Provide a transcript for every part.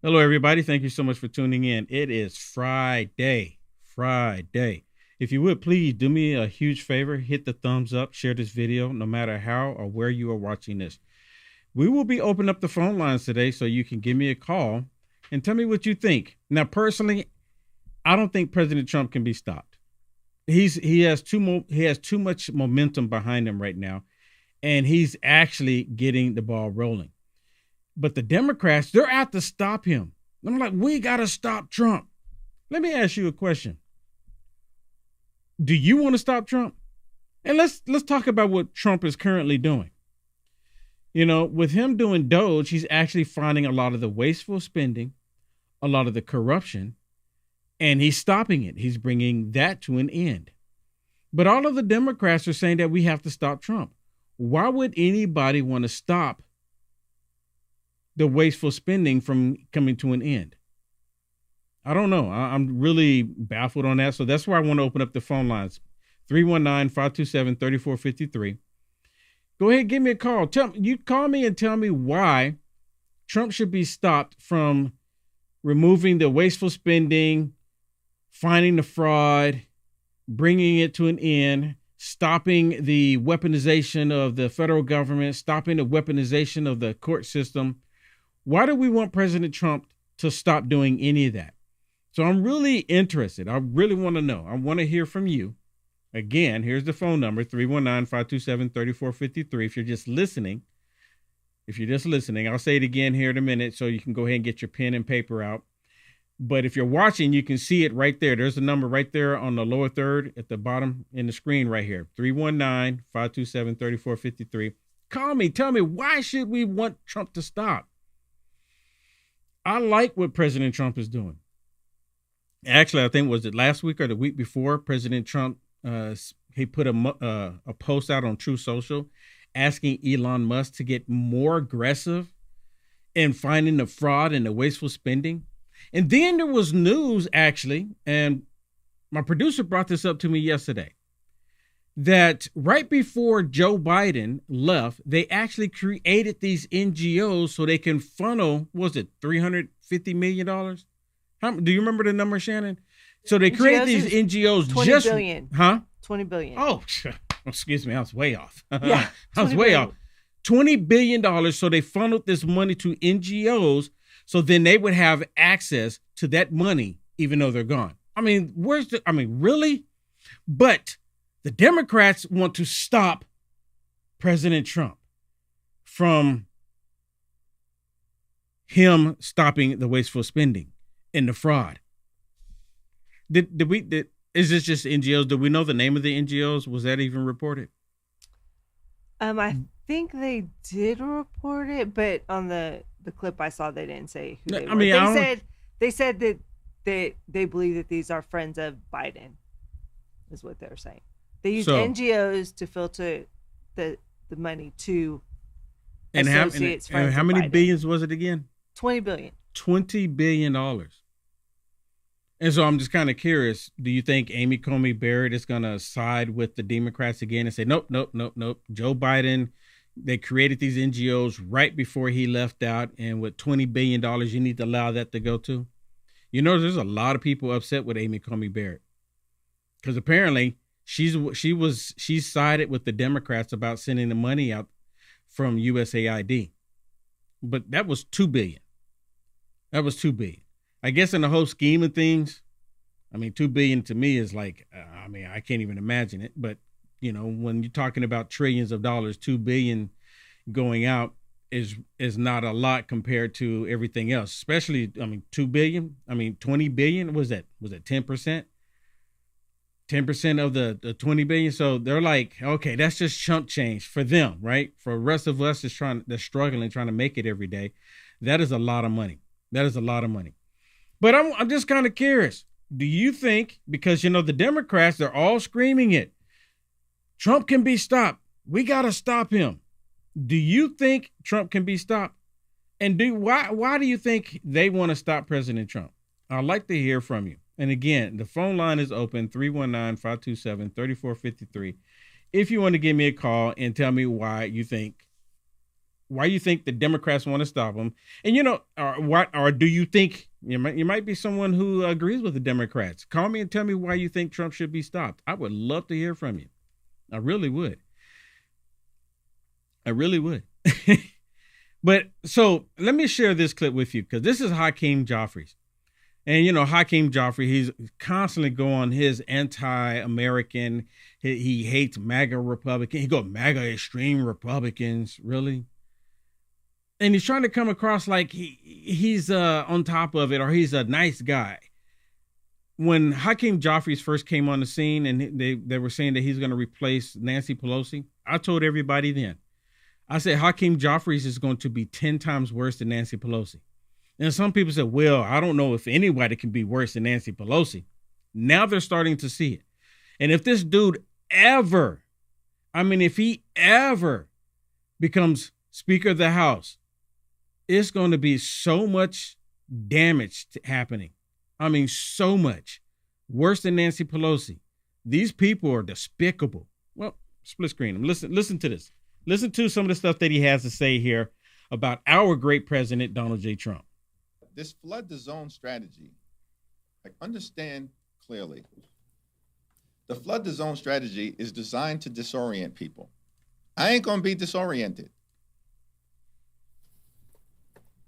Hello, everybody. Thank you so much for tuning in. It is Friday. Friday. If you would please do me a huge favor, hit the thumbs up, share this video, no matter how or where you are watching this. We will be opening up the phone lines today so you can give me a call and tell me what you think. Now, personally, I don't think President Trump can be stopped. He has too much momentum behind him right now, and he's actually getting the ball rolling. But the Democrats, they're out to stop him. I'm like, we got to stop Trump. Let me ask you a question. Do you want to stop Trump? And let's talk about what Trump is currently doing. You know, with him doing Doge, he's actually finding a lot of the wasteful spending, a lot of the corruption, and he's stopping it. He's bringing that to an end. But all of the Democrats are saying that we have to stop Trump. Why would anybody want to stop the wasteful spending from coming to an end? I don't know. I'm really baffled on that. So that's why I want to open up the phone lines. 319-527-3453. Go ahead, give me a call. You call me and tell me why Trump should be stopped from removing the wasteful spending, finding the fraud, bringing it to an end, stopping the weaponization of the federal government, stopping the weaponization of the court system. Why do we want President Trump to stop doing any of that? So I'm really interested. I really want to know. I want to hear from you. Again, here's the phone number, 319-527-3453. If you're just listening, I'll say it again here in a minute so you can go ahead and get your pen and paper out. But if you're watching, you can see it right there. There's a number right there on the lower third at the bottom in the screen right here, 319-527-3453. Call me. Tell me, why should we want Trump to stop? I like what President Trump is doing. Actually, I think was it last week or the week before, President Trump, he put a post out on Truth Social asking Elon Musk to get more aggressive in finding the fraud and the wasteful spending. And then there was news, actually, and my producer brought this up to me yesterday, that right before Joe Biden left, they actually created these NGOs so they can funnel, was it $350 million? Do you remember the number, Shannon? So they created these NGOs 20 just billion. Huh? 20 billion. Oh, excuse me, I was way off. Yeah, I was way off. $20 billion. So they funneled this money to NGOs so then they would have access to that money, even though they're gone. I mean, really? But the Democrats want to stop President Trump from him stopping the wasteful spending and the fraud. Is this just NGOs? Do we know the name of the NGOs? Was that even reported? I think they did report it, but on the clip I saw, they didn't say who they were. They said that they believe that these are friends of Biden, is what they're saying. They use NGOs to filter the money to associates. And how many billions was it again? 20 billion. $20 billion. And so I'm just kind of curious, do you think Amy Coney Barrett is going to side with the Democrats again and say, nope. Joe Biden, they created these NGOs right before he left out. And with $20 billion, you need to allow that to go to. You know, there's a lot of people upset with Amy Coney Barrett because apparently she sided with the Democrats about sending the money out from USAID. But that was $2 billion. That was $2 billion. I guess in the whole scheme of things, I mean, $2 billion to me is like, I can't even imagine it. But, you know, when you're talking about trillions of dollars, $2 billion going out is not a lot compared to everything else. Especially, $2 billion. 20 billion. Was that 10%? 10% of the 20 billion. So they're like, okay, that's just chump change for them, right? For the rest of us they're struggling, trying to make it every day. That is a lot of money. But I'm just kind of curious. Do you think, because, you know, the Democrats, they're all screaming it, Trump can be stopped. We got to stop him. Do you think Trump can be stopped? And why do you think they want to stop President Trump? I'd like to hear from you. And again, the phone line is open, 319-527-3453. If you want to give me a call and tell me why you think why you think the Democrats want to stop him. And, you know, or do you think you might be someone who agrees with the Democrats? Call me and tell me why you think Trump should be stopped. I would love to hear from you. I really would. I really would. But so let me share this clip with you, because this is Hakeem Jeffries. And, you know, Hakeem Jeffries, he's constantly going his anti-American. He hates MAGA Republicans. He goes, MAGA extreme Republicans, really? And he's trying to come across like he's on top of it, or he's a nice guy. When Hakeem Jeffries first came on the scene and they were saying that he's going to replace Nancy Pelosi, I told everybody then, I said, Hakeem Jeffries is going to be 10 times worse than Nancy Pelosi. And some people said, well, I don't know if anybody can be worse than Nancy Pelosi. Now they're starting to see it. And if this dude ever, if he ever becomes Speaker of the House, it's going to be so much damage happening. So much. Worse than Nancy Pelosi. These people are despicable. Well, split screen. Listen to this. Listen to some of the stuff that he has to say here about our great president, Donald J. Trump. This flood the zone strategy, understand clearly. The flood the zone strategy is designed to disorient people. I ain't going to be disoriented.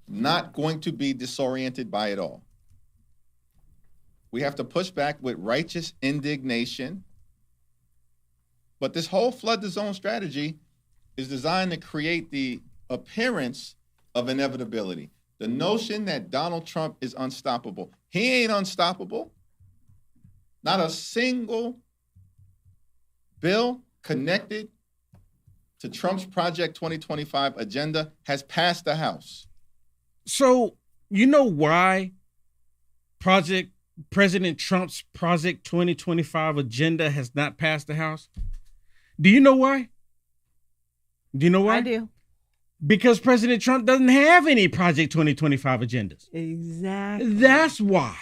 Not going to be disoriented by it all. We have to push back with righteous indignation. But this whole flood the zone strategy is designed to create the appearance of inevitability. The notion that Donald Trump is unstoppable. He ain't unstoppable. Not a single bill connected to Trump's Project 2025 agenda has passed the House. So, you know why President Trump's Project 2025 agenda has not passed the House? Do you know why? Do you know why? I do. Because President Trump doesn't have any Project 2025 agendas. Exactly. That's why.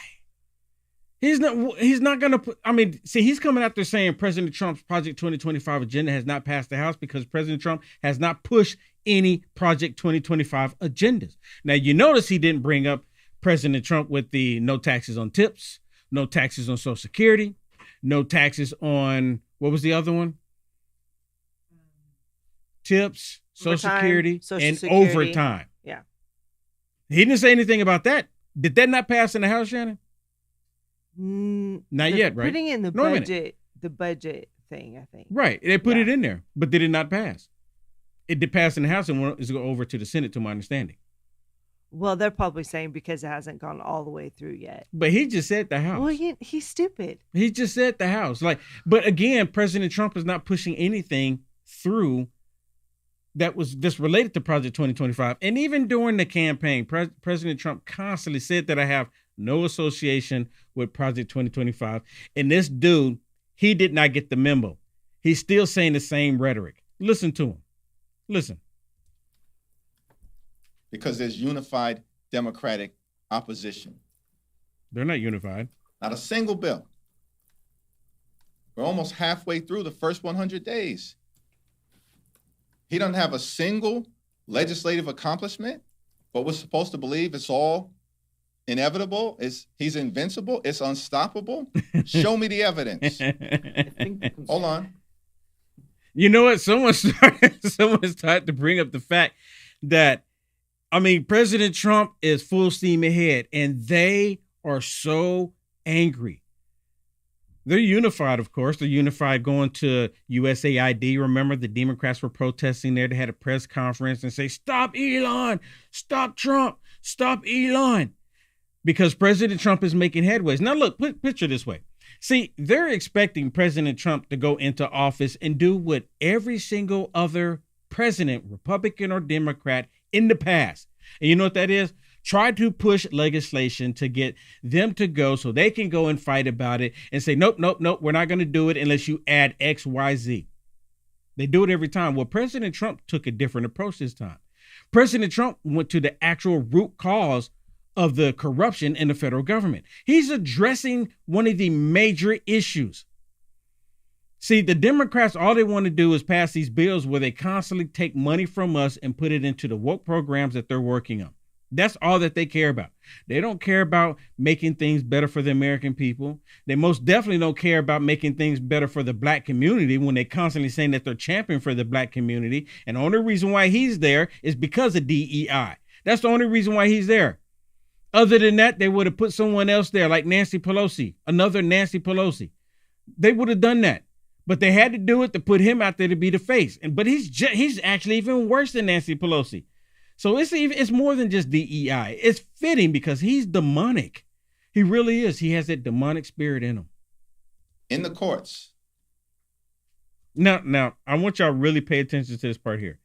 He's not going to put, he's coming out there saying President Trump's Project 2025 agenda has not passed the House because President Trump has not pushed any Project 2025 agendas. Now, you notice he didn't bring up President Trump with the no taxes on tips, no taxes on Social Security, no taxes on, what was the other one? Tips, Social Security, and overtime. Yeah. He didn't say anything about that. Did that not pass in the House, Shannon? Not yet, right? Putting in the budget thing, I think. Right. They put it in there, but did it not pass? It did pass in the House and is going over to the Senate, to my understanding. Well, they're probably saying because it hasn't gone all the way through yet. But he just said the House. Well, he's stupid. He just said the House. But again, President Trump is not pushing anything through that was just related to Project 2025. And even during the campaign, President Trump constantly said that I have no association with Project 2025. And this dude, he did not get the memo. He's still saying the same rhetoric. Listen to him. Listen. Because there's unified Democratic opposition. They're not unified. Not a single bill. We're almost halfway through the first 100 days. He doesn't have a single legislative accomplishment, but we're supposed to believe it's all inevitable. He's invincible. It's unstoppable. Show me the evidence. Hold on. You know what? Someone started to bring up the fact that, President Trump is full steam ahead, and they are so angry. They're unified, of course. They're unified going to USAID. Remember, the Democrats were protesting there. They had a press conference and say, stop Elon, stop Trump, stop Elon. Because President Trump is making headways. Now, look, picture this way. See, they're expecting President Trump to go into office and do what every single other president, Republican or Democrat, in the past. And you know what that is? Try to push legislation to get them to go so they can go and fight about it and say, nope, we're not going to do it unless you add X, Y, Z. They do it every time. Well, President Trump took a different approach this time. President Trump went to the actual root cause of the corruption in the federal government. He's addressing one of the major issues. See, the Democrats, all they want to do is pass these bills where they constantly take money from us and put it into the woke programs that they're working on. That's all that they care about. They don't care about making things better for the American people. They most definitely don't care about making things better for the black community when they're constantly saying that they're champion for the black community. And the only reason why he's there is because of DEI. That's the only reason why he's there. Other than that, they would have put someone else there like Nancy Pelosi, another Nancy Pelosi. They would have done that. But they had to do it to put him out there to be the face. But he's actually even worse than Nancy Pelosi. So it's more than just DEI. It's fitting because he's demonic. He really is. He has that demonic spirit in him. In the courts. Now, I want y'all to really pay attention to this part here.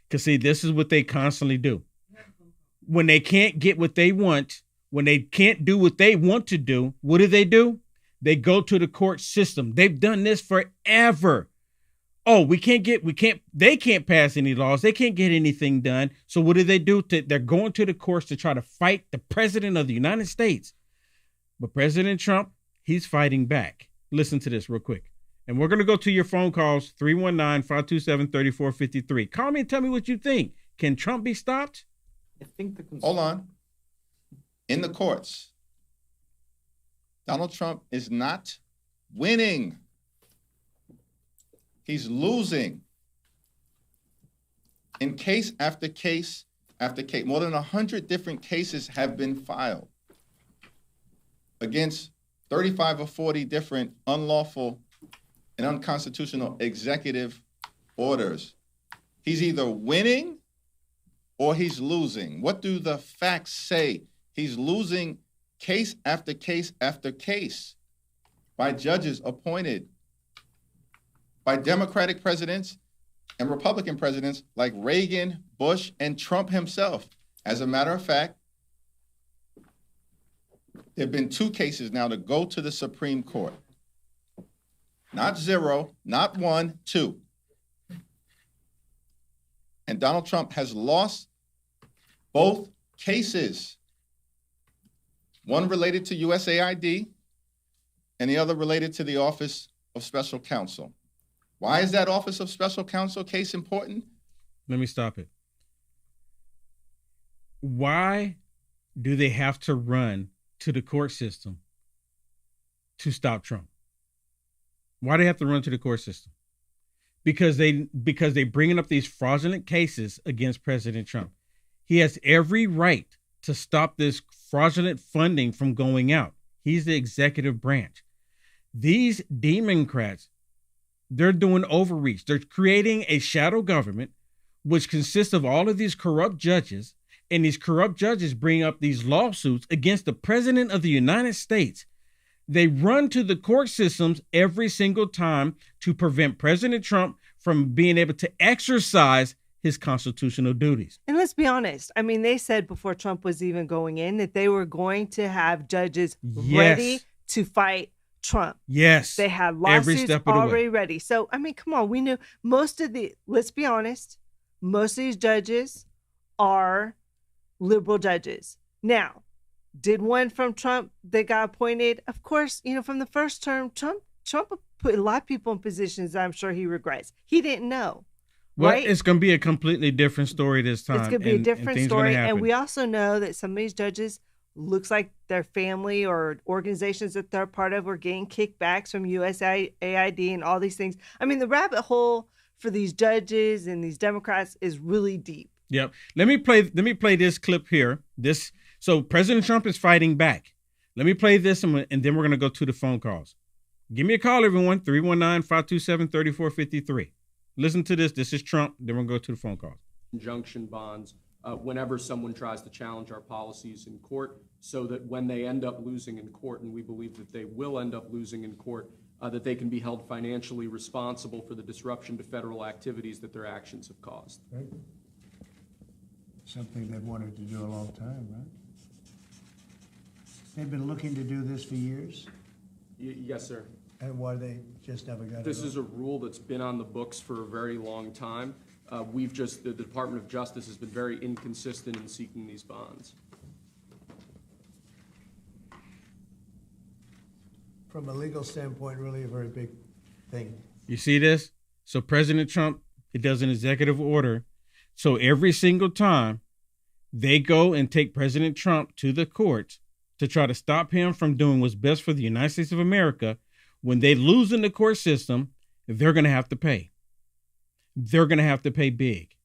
Because, see, this is what they constantly do. When they can't get what they want, when they can't do what they want to do, what do? They go to the court system. They've done this forever. Oh, they can't pass any laws. They can't get anything done. So what do? They're going to the courts to try to fight the president of the United States. But President Trump, he's fighting back. Listen to this real quick. And we're going to go to your phone calls, 319-527-3453. Call me and tell me what you think. Can Trump be stopped? Hold on. In the courts, Donald Trump is not winning. He's losing. In case after case after case, more than 100 different cases have been filed against 35 or 40 different unlawful and unconstitutional executive orders. He's either winning or he's losing. What do the facts say? He's losing case after case after case by judges appointed by Democratic presidents and Republican presidents like Reagan, Bush, and Trump himself. As a matter of fact, there have been 2 cases now to go to the Supreme Court. Not 0, not 1, 2. And Donald Trump has lost both cases. One related to USAID and the other related to the Office of Special Counsel. Why is that Office of Special Counsel case important? Let me stop it. Why do they have to run to the court system to stop Trump? Why do they have to run to the court system? Because they bringing up these fraudulent cases against President Trump. He has every right to stop this fraudulent funding from going out. He's the executive branch. These Democrats, they're doing overreach. They're creating a shadow government, which consists of all of these corrupt judges, and these corrupt judges bring up these lawsuits against the president of the United States. They run to the court systems every single time to prevent President Trump from being able to exercise his constitutional duties. And let's be honest. I mean, they said before Trump was even going in that they were going to have judges ready to fight Trump. Yes. They had lawsuits already ready. So, I mean, come on. We knew let's be honest, most of these judges are liberal judges. Now, did one from Trump that got appointed? Of course, from the first term, Trump put a lot of people in positions that I'm sure he regrets. He didn't know. Well, right? It's going to be a completely different story this time. It's going to be a different story. And we also know that some of these judges looks like their family or organizations that they're part of were getting kickbacks from USAID and all these things. I mean, the rabbit hole for these judges and these Democrats is really deep. Yep. Let me play this clip here. So President Trump is fighting back. Let me play this and then we're going to go to the phone calls. Give me a call, everyone. 319-527-3453. Listen to this. This is Trump. Then we'll go to the phone calls. Injunction bonds whenever someone tries to challenge our policies in court, so that when they end up losing in court, and we believe that they will end up losing in court, that they can be held financially responsible for the disruption to federal activities that their actions have caused. Right. Something they've wanted to do a long time, right? They've been looking to do this for years? Yes, sir. And why they just never got it? This is a rule that's been on the books for a very long time. The Department of Justice has been very inconsistent in seeking these bonds. From a legal standpoint, really a very big thing. You see this? So President Trump, it does an executive order. So every single time they go and take President Trump to the courts to try to stop him from doing what's best for the United States of America, when they lose in the court system, they're going to have to pay. They're going to have to pay big.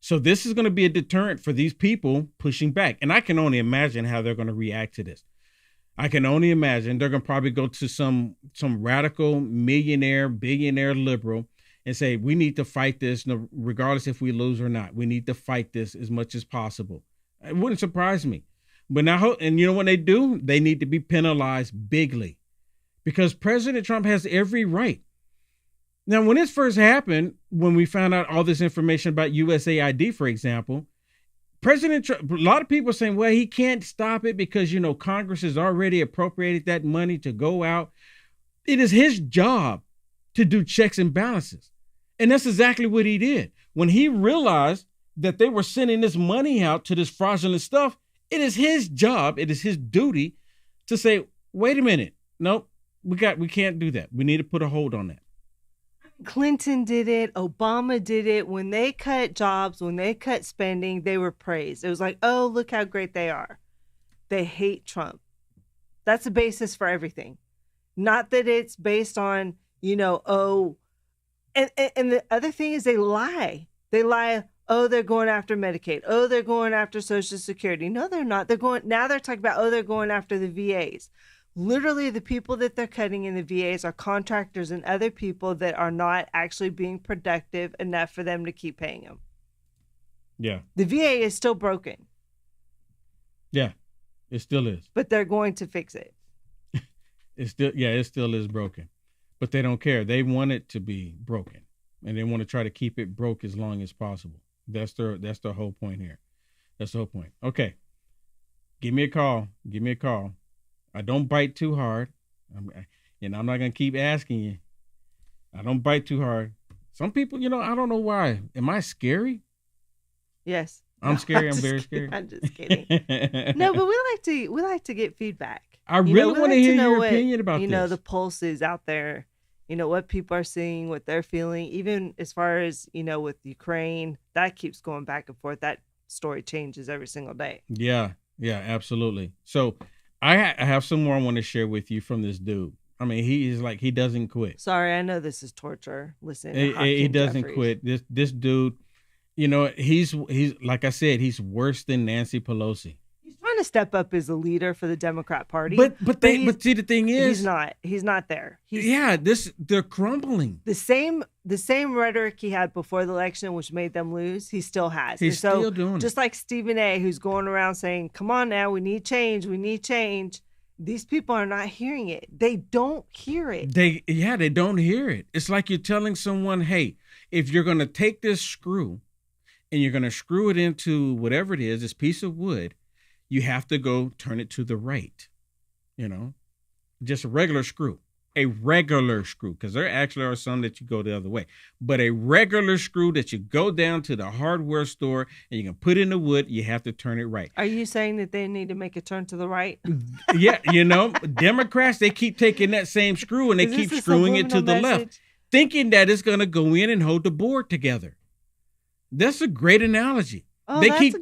So this is going to be a deterrent for these people pushing back. And I can only imagine how they're going to react to this. I can only imagine they're going to probably go to some radical millionaire, billionaire liberal and say, we need to fight this regardless if we lose or not. We need to fight this as much as possible. It wouldn't surprise me. But now, and you know what they do? They need to be penalized bigly because President Trump has every right. Now, when this first happened, when we found out all this information about USAID, for example, President Trump, a lot of people are saying, well, he can't stop it because, you know, Congress has already appropriated that money to go out. It is his job to do checks and balances. And that's exactly what he did. When he realized that they were sending this money out to this fraudulent stuff, it is his job, it is his duty to say, wait a minute, nope, we can't do that. We need to put a hold on that. Clinton did it. Obama did it. When they cut jobs, when they cut spending, they were praised. It was like, oh, look how great they are. They hate Trump. That's the basis for everything. Not that it's based on, you know, oh, and the other thing is they lie. They lie. Oh, they're going after Medicaid. Oh, they're going after Social Security. No, they're not. They're talking about, oh, they're going after the VAs. Literally, the people that they're cutting in the VAs are contractors and other people that are not actually being productive enough for them to keep paying them. Yeah. The VA is still broken. Yeah, it still is. But they're going to fix it. It still is broken. But they don't care. They want it to be broken. And they want to try to keep it broke as long as possible. That's the whole point here. That's the whole point. Okay. Give me a call. I don't bite too hard. I'm not going to keep asking you. I don't bite too hard. Some people, I don't know why. Am I scary? Yes. I'm scary. I'm very scary. I'm just kidding. No, but we like to get feedback. I really want to hear your opinion about this. The pulses out there. What people are seeing, what they're feeling, even as far as, with Ukraine, that keeps going back and forth. That story changes every single day. Yeah, absolutely. So I have some more I want to share with you from this dude. I mean, he doesn't quit. Sorry, I know this is torture. Listen, he doesn't quit. This dude, he's like I said, he's worse than Nancy Pelosi. He's trying to step up as a leader for the Democrat Party. But see, the thing is, he's not there. They're crumbling. The same rhetoric he had before the election, which made them lose, he still has. He's still doing it. Just like Stephen A., who's going around saying, come on now, we need change. These people are not hearing it. They don't hear it. They don't hear it. It's like you're telling someone, hey, if you're going to take this screw and you're going to screw it into whatever it is, this piece of wood, you have to go turn it to the right, just a regular screw, because there actually are some that you go the other way, but a regular screw that you go down to the hardware store and you can put in the wood, you have to turn it right. Are you saying that they need to make a turn to the right? Yeah. Democrats, they keep taking that same screw and they keep screwing it to the left, thinking that it's going to go in and hold the board together. That's a great analogy. Oh, they keep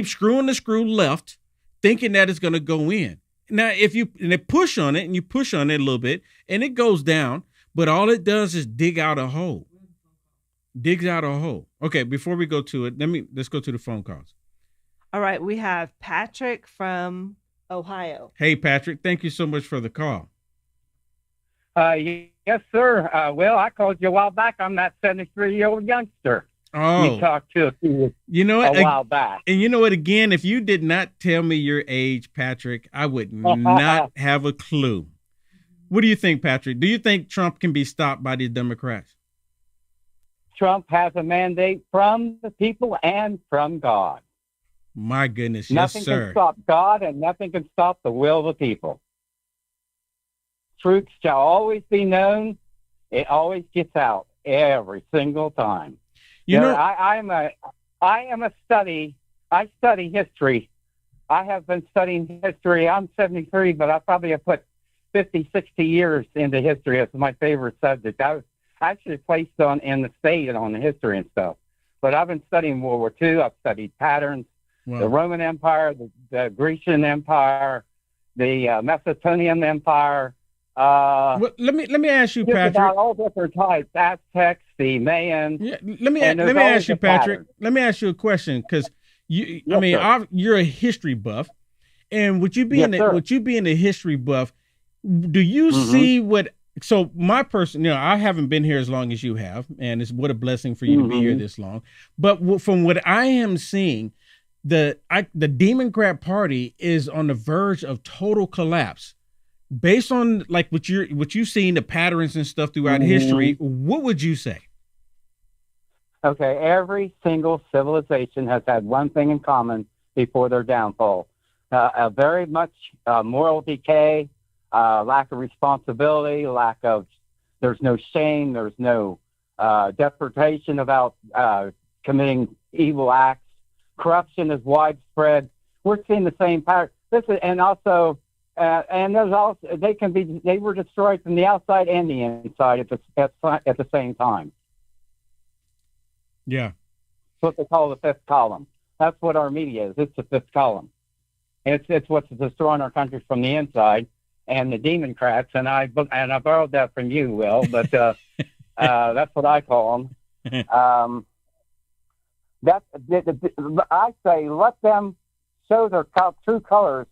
screwing the screw left, thinking that it's going to go in. Now, they push on it and you push on it a little bit and it goes down, but all it does is dig out a hole. Digs out a hole. Okay, before we go to it, let's go to the phone calls. All right, we have Patrick from Ohio. Hey, Patrick, thank you so much for the call. Yes, sir. Well, I called you a while back. I'm that 73-year-old youngster. Oh, you talked to a while back. And you know what? Again, if you did not tell me your age, Patrick, I would not have a clue. What do you think, Patrick? Do you think Trump can be stopped by the Democrats? Trump has a mandate from the people and from God. My goodness, nothing yes, sir. Nothing can stop God and nothing can stop the will of the people. Truth shall always be known. It always gets out every single time. I study history. I have been studying history. I'm 73, but I probably have put 50, 60 years into history. It's my favorite subject. I was actually placed in the state on the history and stuff. But I've been studying World War II. I've studied patterns, the Roman Empire, the Grecian Empire, the Macedonian Empire. Well, let me ask you, Patrick. About all different types: Aztecs, the Mayans. Yeah, let me ask you, Patrick. Patterns. Let me ask you a question, because you're a history buff, and would you be in the history buff? Do you see what? So my person, I haven't been here as long as you have, and it's what a blessing for you to be here this long. But from what I am seeing, the Democrat Party is on the verge of total collapse. Based on like what you've seen, the patterns and stuff throughout history, what would you say? Okay, every single civilization has had one thing in common before their downfall: a very much moral decay, lack of responsibility, there's no shame, there's no deportation about committing evil acts. Corruption is widespread. We're seeing the same pattern. And there's also they were destroyed from the outside and the inside at the same time. Yeah, that's what they call the fifth column. That's what our media is. It's the fifth column. It's what's destroying our country from the inside. And the Democrats, and I borrowed that from you, Will, but that's what I call them. I say let them show their true colors.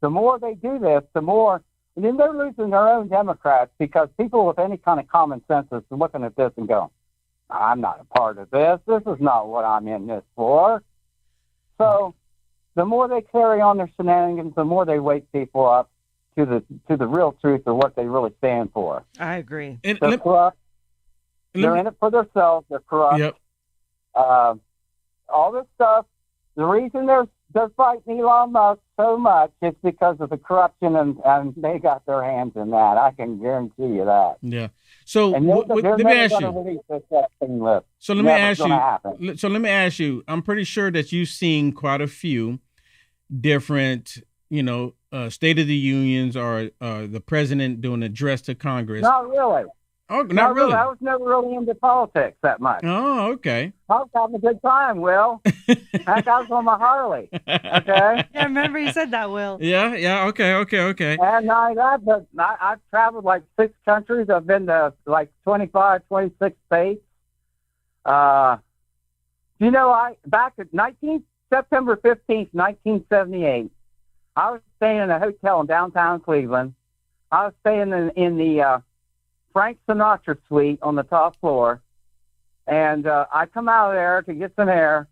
The more they do this, the more, and then they're losing their own Democrats, because people with any kind of common sense is looking at this and going, I'm not a part of this. This is not what I'm in this for. So the more they carry on their shenanigans, the more they wake people up to the real truth of what they really stand for. I agree. They're corrupt. They're in it for themselves. They're corrupt. Yep. All this stuff, the reason they're fighting Elon Musk so much is because of the corruption, and they got their hands in that. I can guarantee you that. Yeah. So let me ask you. I'm pretty sure that you've seen quite a few different, State of the Unions or the president doing an address to Congress. Not really. Oh, not really. I was never really into politics that much. Oh, okay. I was having a good time, Will. I was on my Harley. Okay. Yeah, I remember you said that, Will. Yeah. Okay. And I've traveled like 6 countries. I've been to like 25, 26 states. Back at September 15th, 1978, I was staying in a hotel in downtown Cleveland. I was staying in the Frank Sinatra suite on the top floor. And I come out of there to get some air,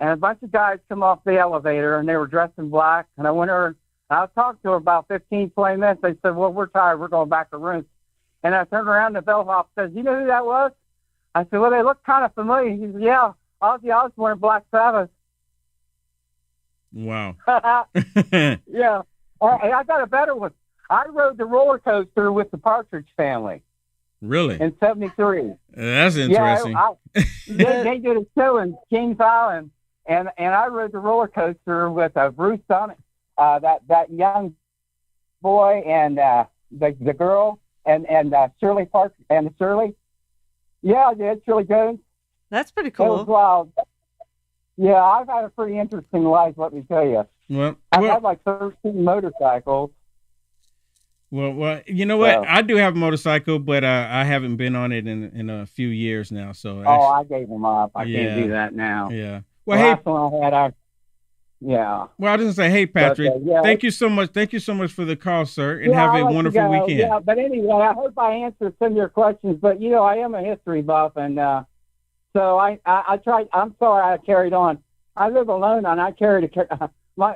and a bunch of guys come off the elevator, and they were dressed in black. And I went over, I was talking to her about 15, 20 minutes. They said, well, we're tired. We're going back to rooms. And I turned around, and the bellhop says, you know who that was? I said, well, they look kind of familiar. He said, yeah, Ozzy Osbourne, Black Sabbath. Wow. Yeah. I got a better one. I rode the roller coaster with the Partridge Family. Really? In 73. That's interesting. Yeah, they did a show in Kings Island, and I rode the roller coaster with Bruce Dunn, that young boy, and the girl, and Shirley Park, and Shirley. Yeah, I did. Shirley Jones. That's pretty cool. It was wild. Yeah, I've had a pretty interesting life, let me tell you. Well, I've had like 13 motorcycles. Well, you know what? I do have a motorcycle, but I haven't been on it in a few years now. So I gave them up. I can't do that now. Yeah. Well, hey, yeah. Well, I was gonna say, hey, Patrick, thank you so much. Thank you so much for the call, sir, and have a wonderful weekend. Yeah, but anyway, I hope I answered some of your questions. But I am a history buff, and so I tried. I'm sorry I carried on. I live alone, and I carried one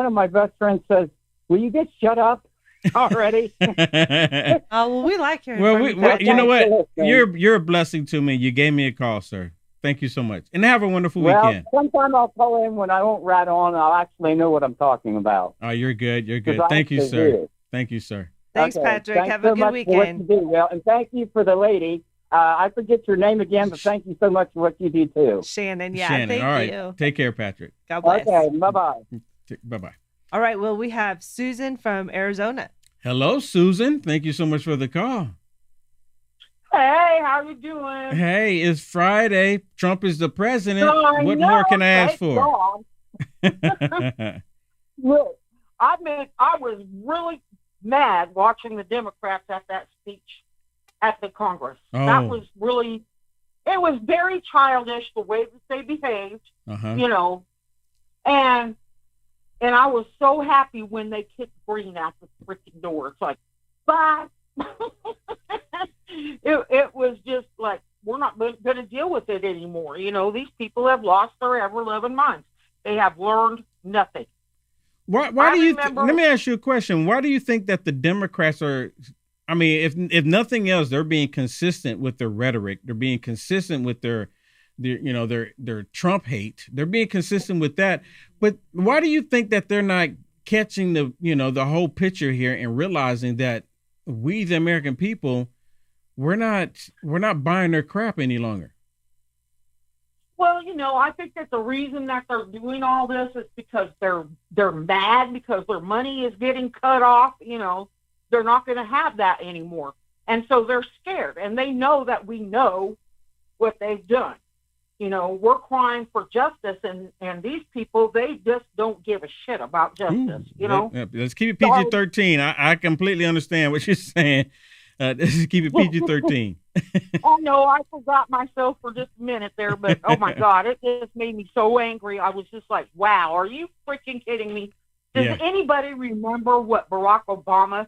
of my best friends says, "Will you get shut up already?" Well, we like hearing. Well, you know what? You're a blessing to me. You gave me a call, sir. Thank you so much, and have a wonderful weekend. Sometime I'll call in when I won't rat on. I'll actually know what I'm talking about. Oh, you're good. You're good. Thank you, sir. Thank you, sir. Thanks, Patrick. Have a good weekend. And thank you for the lady. I forget your name again, but thank you so much for what you do too. Shannon. Yeah, Shannon. thank all right. you. Take care, Patrick. God bless. Okay, bye-bye. Bye-bye. All right, well, we have Susan from Arizona. Hello, Susan. Thank you so much for the call. Hey, how you doing? Hey, it's Friday. Trump is the president. What more can I ask for? Look, I was really mad watching the Democrats at that speech at the Congress. Oh. That was really, it was very childish the way that they behaved, you know, and I was so happy when they kicked Green out the freaking door. It's like, bye. It was just like, we're not going to deal with it anymore. You know, these people have lost their ever-loving minds. They have learned nothing. Why do you let me ask you a question. Why do you think that the Democrats are, I mean, if nothing else, they're being consistent with their rhetoric. They're being consistent with their Trump hate. They're being consistent with that. But why do you think that they're not catching the whole picture here and realizing that we, the American people, we're not buying their crap any longer? Well, you know, I think that the reason that they're doing all this is because they're mad because their money is getting cut off. You know, they're not going to have that anymore. And so they're scared, and they know that we know what they've done. You know, we're crying for justice, and these people, they just don't give a shit about justice, you know? Let's keep it PG-13. I completely understand what you're saying. Let's keep it PG-13. Oh, no, I forgot myself for just a minute there, but oh, my God, it just made me so angry. I was just like, wow, are you freaking kidding me? Does anybody remember what Barack Obama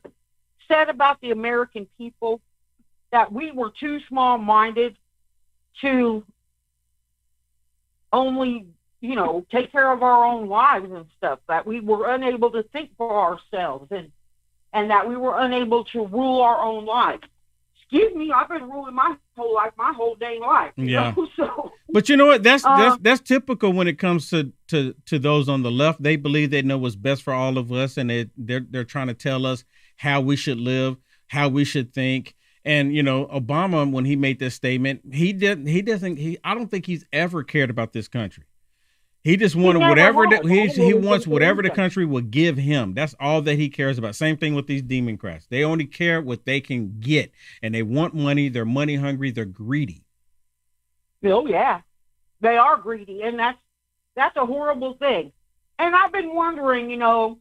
said about the American people, that we were too small-minded to only, you know, take care of our own lives and stuff, that we were unable to think for ourselves, and that we were unable to rule our own lives. Excuse me, I've been ruling my whole life, my whole dang life. Yeah. So, but you know what? That's typical when it comes to those on the left. They believe they know what's best for all of us, and they're trying to tell us how we should live, how we should think. And you know, Obama, when he made this statement, I don't think he's ever cared about this country. He just wanted he wants whatever the country will give him. That's all that he cares about. Same thing with these Democrats. They only care what they can get, and they want money. They're money hungry. They're greedy. Oh yeah, they are greedy, and that's a horrible thing. And I've been wondering, you know,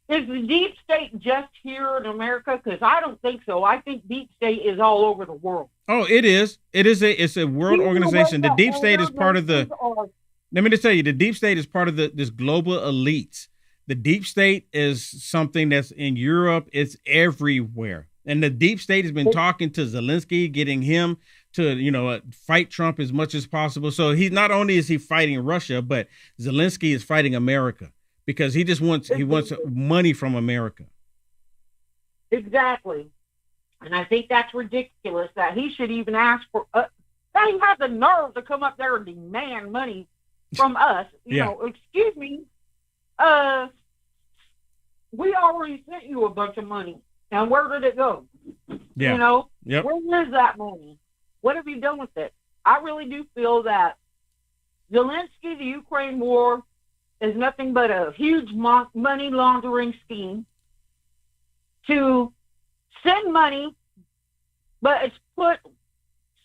is the deep state just here in America? Because I don't think so. I think deep state is all over the world. Oh, it is. It's a world organization. The deep state is part of the. Let me just tell you, the deep state is part of this global elites. The deep state is something that's in Europe. It's everywhere. And the deep state has been talking to Zelensky, getting him to, you know, fight Trump as much as possible. So he not only is he fighting Russia, but Zelensky is fighting America because he wants money from America. Exactly. And I think that's ridiculous that he should even ask for, they have the nerve to come up there and demand money from us. You know, excuse me, we already sent you a bunch of money, and where did it go? Yeah. You know, yep. Where is that money? What have you done with it? I really do feel that Zelensky, the Ukraine war, is nothing but a huge money laundering scheme to send money, but it's put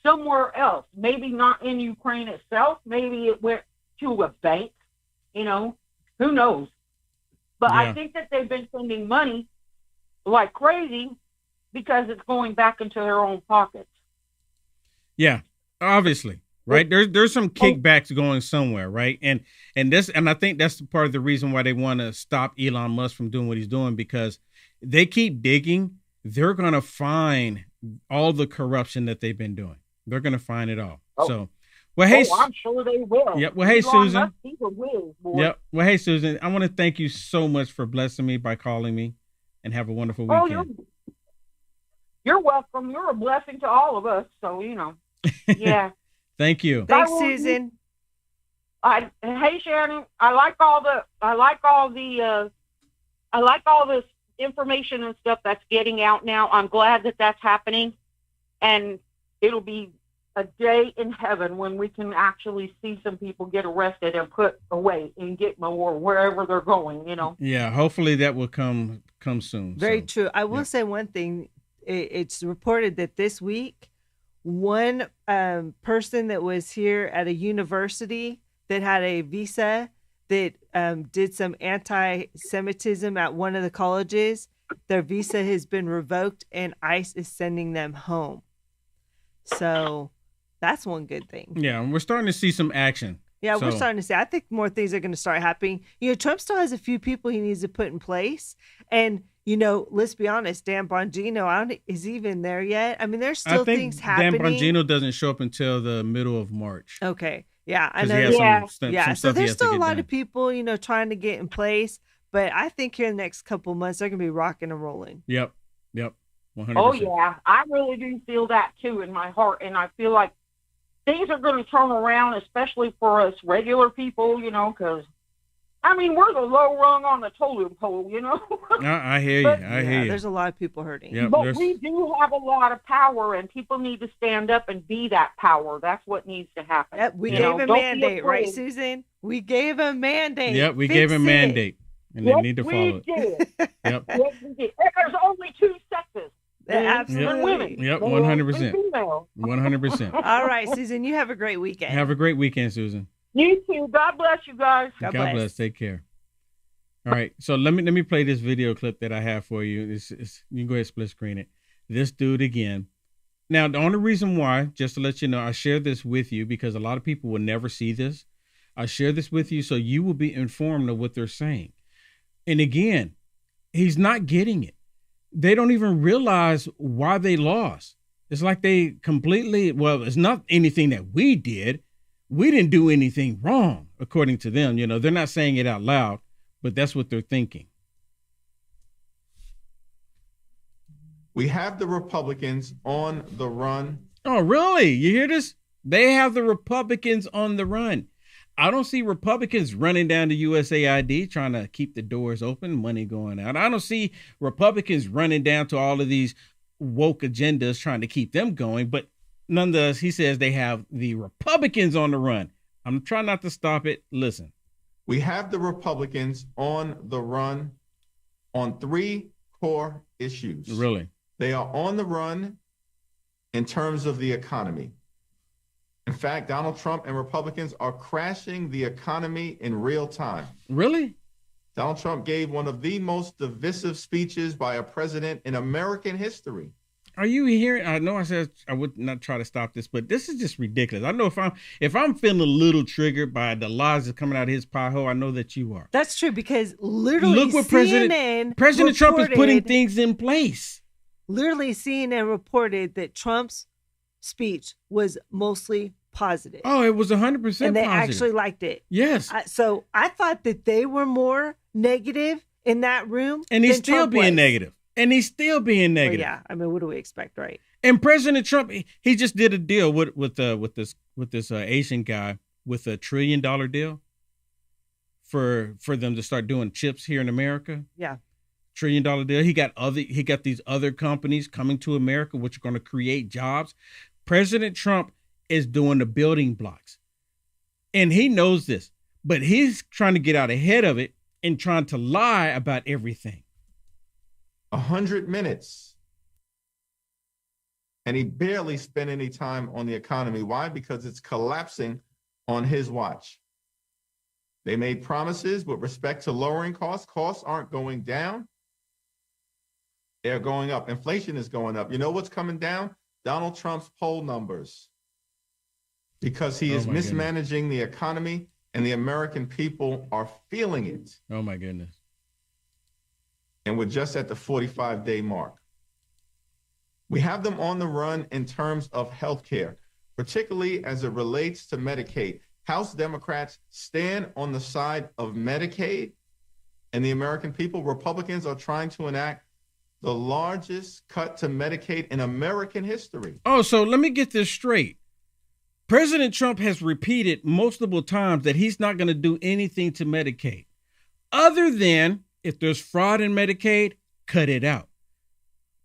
somewhere else. Maybe not in Ukraine itself. Maybe it went to a bank, you know, who knows? But I think that they've been sending money like crazy because it's going back into their own pockets. Yeah, obviously, right? There's some kickbacks going somewhere, right? And I think that's part of the reason why they want to stop Elon Musk from doing what he's doing, because they keep digging. They're going to find all the corruption that they've been doing. They're going to find it all. So. Well, hey, I'm sure they will. Yeah. Well, hey, Susan. Yep. Well, hey, Susan. I want to thank you so much for blessing me by calling me, and have a wonderful weekend. You're welcome. You're a blessing to all of us. So you know. Yeah. Thank you. Thanks, Susan. Hey, Shannon. I like all this information and stuff that's getting out now. I'm glad that that's happening, and it'll be a day in heaven when we can actually see some people get arrested and put away in Gitmo or wherever they're going, you know. Yeah, hopefully that will come come soon. Very true. I will say one thing. It's reported that this week, one person that was here at a university that had a visa that did some anti-Semitism at one of the colleges, their visa has been revoked and ICE is sending them home. So that's one good thing. Yeah, we're starting to see some action. Yeah, we're starting to see. I think more things are going to start happening. Trump still has a few people he needs to put in place. And, let's be honest, Dan Bongino, is he even there yet? I mean, there's still things happening. Dan Bongino doesn't show up until the middle of March. Okay. Yeah, I know. So there's still a lot of people, trying to get in place. But I think here in the next couple of months, they're going to be rocking and rolling. Yep. 100%. Oh, yeah. I really do feel that, too, in my heart. And I feel like things are going to turn around, especially for us regular people, because, we're the low rung on the totem pole, I hear you. I hear you. There's a lot of people hurting. Yep, but we do have a lot of power, and people need to stand up and be that power. That's what needs to happen. Yep, we gave a mandate, right, Susan? We gave a mandate. Yep, we gave a mandate, and they need to follow it. Yep. Yep, we did. And there's only two sexes. Absolutely. Women. Yep, 100%. 100%. All right, Susan, you have a great weekend. Have a great weekend, Susan. You too. God bless you guys. God bless. Take care. All right, so let me play this video clip that I have for you. You can go ahead and split screen it. This dude again. Now, the only reason why, just to let you know, I share this with you because a lot of people will never see this. I share this with you so you will be informed of what they're saying. And again, he's not getting it. They don't even realize why they lost. It's like they completely, it's not anything that we did. We didn't do anything wrong, according to them. They're not saying it out loud, but that's what they're thinking. We have the Republicans on the run. Oh, really? You hear this? They have the Republicans on the run. I don't see Republicans running down to USAID trying to keep the doors open, money going out. I don't see Republicans running down to all of these woke agendas trying to keep them going. But nonetheless, he says they have the Republicans on the run. I'm trying not to stop it. Listen. We have the Republicans on the run on three core issues. Really? They are on the run in terms of the economy. In fact, Donald Trump and Republicans are crashing the economy in real time. Really? Donald Trump gave one of the most divisive speeches by a president in American history. Are you hearing? I know I said I would not try to stop this, but this is just ridiculous. I know if I'm feeling a little triggered by the lies that's coming out of his pie hole, I know that you are. That's true because literally look what President Trump is putting things in place. Literally, CNN reported that Trump's speech was mostly positive. Oh, it was 100% positive. And they actually liked it. Yes. So I thought that they were more negative in that room. And he's still being negative. And he's still being negative. Well, yeah. What do we expect, right? And President Trump, he just did a deal with this Asian guy with $1 trillion deal for them to start doing chips here in America. Yeah. $1 trillion deal. He got these other companies coming to America, which are going to create jobs. President Trump is doing the building blocks. And he knows this, but he's trying to get out ahead of it and trying to lie about everything. 100 minutes. And he barely spent any time on the economy. Why? Because it's collapsing on his watch. They made promises with respect to lowering costs. Costs aren't going down. They're going up. Inflation is going up. You know what's coming down? Donald Trump's poll numbers. Because he is mismanaging the economy and the American people are feeling it. Oh, my goodness. And we're just at the 45-day mark. We have them on the run in terms of health care, particularly as it relates to Medicaid. House Democrats stand on the side of Medicaid and the American people. Republicans are trying to enact the largest cut to Medicaid in American history. Oh, so let me get this straight. President Trump has repeated multiple times that he's not going to do anything to Medicaid other than if there's fraud in Medicaid, cut it out.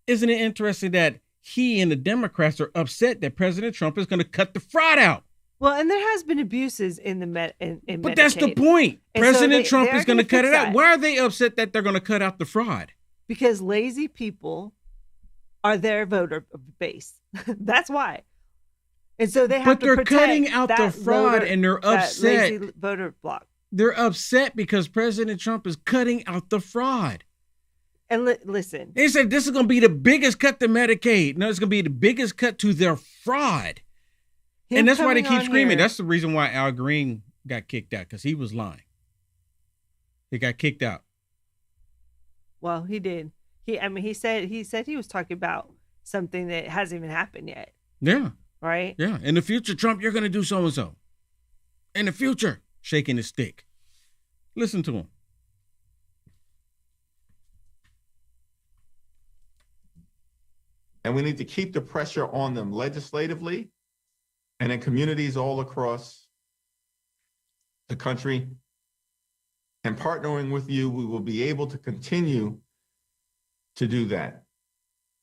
Isn't it interesting that he and the Democrats are upset that President Trump is going to cut the fraud out? Well, and there has been abuses in the But Medicaid. That's the point. And President Trump is going to cut it out. Why are they upset that they're going to cut out the fraud? because lazy people are their voter base. That's why. And so they have to protect. But they're cutting out the fraud, and they're upset. Lazy voter block. They're upset because President Trump is cutting out the fraud. And listen. They said this is going to be the biggest cut to Medicaid. No, it's going to be the biggest cut to their fraud. And that's why they keep screaming. That's the reason why Al Green got kicked out, because he was lying. He got kicked out. Well, he did. He said he was talking about something that hasn't even happened yet. Yeah. Right? Yeah. In the future, Trump, you're going to do so-and-so. In the future, shaking his stick. Listen to him. And we need to keep the pressure on them legislatively and in communities all across the country. And partnering with you, we will be able to continue to do that.